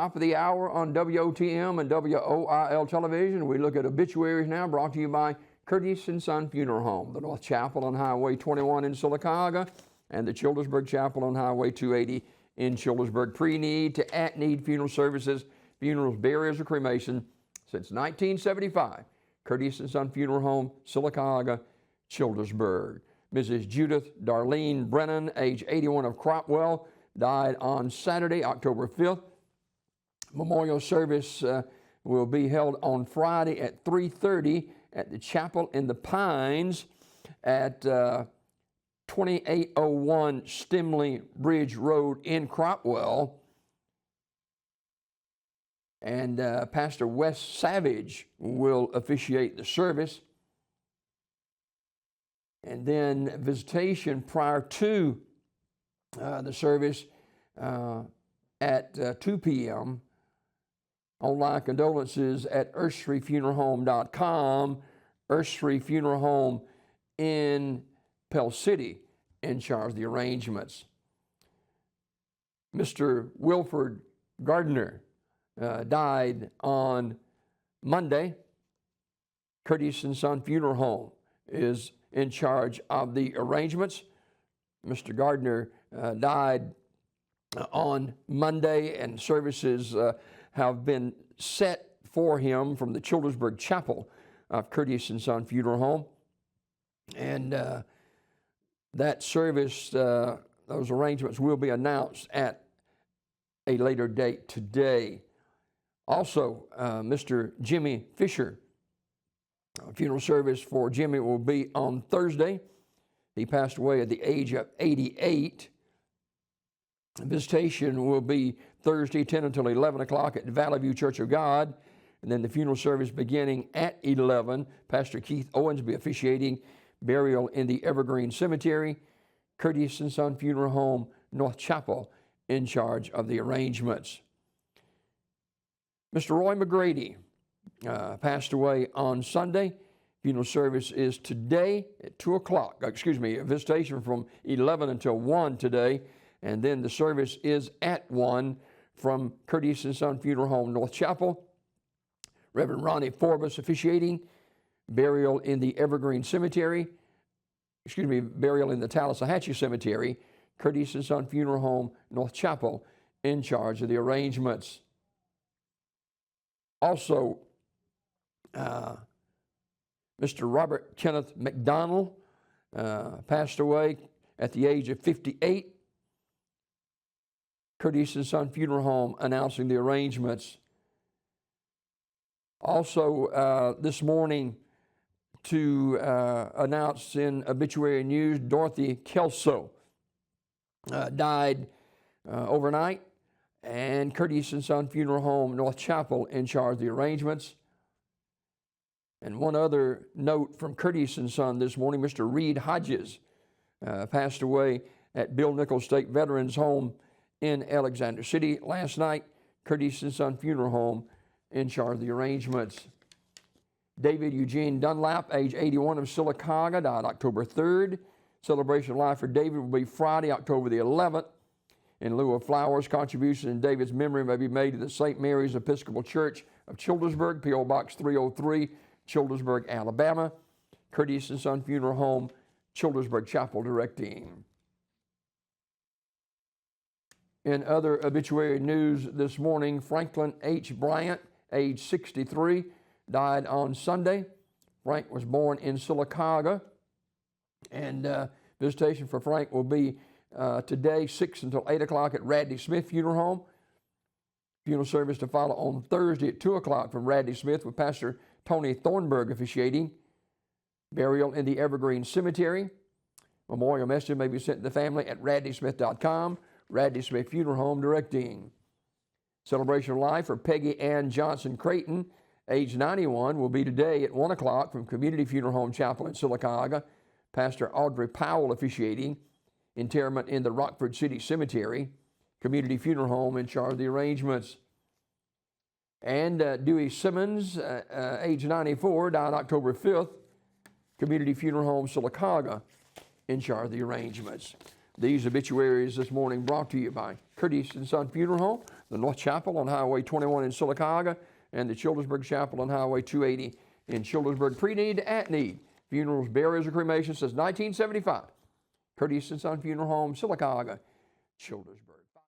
top of the hour on WOTM and WOIL television. We look at obituaries now, brought to you by Curtis & Son Funeral Home, the North Chapel on Highway 21 in Sylacauga, and the Childersburg Chapel on Highway 280 in Childersburg. Pre-need to at-need funeral services, funerals, burials, or cremation since 1975. Curtis & Son Funeral Home, Sylacauga, Childersburg. Mrs. Judith Darlene Brennan, age 81 of Cropwell, died on Saturday, October 5th. Memorial service will be held on Friday at 3:30 at the Chapel in the Pines at 2801 Stimley Bridge Road in Cropwell. And Pastor Wes Savage will officiate the service. And then visitation prior to the service at 2 p.m. Online condolences at EarthstreetFuneralHome.com. Earthstreet Funeral Home in Pell City in charge of the arrangements. Mr. Wilford Gardner died on Monday. Curtis & Son Funeral Home is in charge of the arrangements. Mr. Gardner died on Monday, and services have been set for him from the Childersburg Chapel of Curtis & Son Funeral Home. And that service, those arrangements will be announced at a later date today. Also, Mr. Jimmy Fisher, funeral service for Jimmy will be on Thursday. He passed away at the age of 88. Visitation will be Thursday, 10 until 11 o'clock at Valley View Church of God. And then the funeral service beginning at 11. Pastor Keith Owens will be officiating. Burial in the Evergreen Cemetery. Curtis & Son Funeral Home, North Chapel, in charge of the arrangements. Mr. Roy McGrady passed away on Sunday. Funeral service is today at 2 o'clock. Excuse me, a visitation from 11 until 1 today. And then the service is at 1 from Curtis & Son Funeral Home, North Chapel. Reverend Ronnie Forbes officiating. Burial in the Evergreen Cemetery. Burial in the Tallahatchie Cemetery. Curtis & Son Funeral Home, North Chapel, in charge of the arrangements. Also, Mr. Robert Kenneth McDonald passed away at the age of 58. Curtis & Son Funeral Home announcing the arrangements. Also, this morning to announce in obituary news, Dorothy Kelso died overnight, and Curtis & Son Funeral Home, North Chapel, in charge of the arrangements. And one other note from Curtis & Son this morning, Mr. Reed Hodges passed away at Bill Nichols State Veterans Home in Alexander City last night. Curtis & Son Funeral Home in charge of the arrangements. David Eugene Dunlap, age 81 of Sylacauga, died October 3rd. Celebration of life for David will be Friday, October the 11th. In lieu of flowers, contributions in David's memory may be made to the St. Mary's Episcopal Church of Childersburg, P.O. Box 303, Childersburg, Alabama. Curtis & Son Funeral Home, Childersburg Chapel directing. In other obituary news this morning, Franklin H. Bryant, age 63, died on Sunday. Frank was born in Sylacauga, and visitation for Frank will be today, 6 until 8 o'clock at Radley Smith Funeral Home. Funeral service to follow on Thursday at 2 o'clock from Radley Smith with Pastor Tony Thornburg officiating. Burial in the Evergreen Cemetery. Memorial message may be sent to the family at radleysmith.com. Radley Smith Funeral Home directing. Celebration of life for Peggy Ann Johnson Creighton, age 91, will be today at 1 o'clock from Community Funeral Home Chapel in Sylacauga. Pastor Audrey Powell officiating. Interment in the Rockford City Cemetery. Community Funeral Home in charge of the arrangements. And Dewey Simmons, age 94, died October 5th. Community Funeral Home, Sylacauga, in charge of the arrangements. These obituaries this morning brought to you by Curtis & Son Funeral Home, the North Chapel on Highway 21 in Sylacauga, and the Childersburg Chapel on Highway 280 in Childersburg. Pre-need to at-need. Funerals, burials, or cremation since 1975. Courteous & Son Funeral Home, Sylacauga, Childersburg.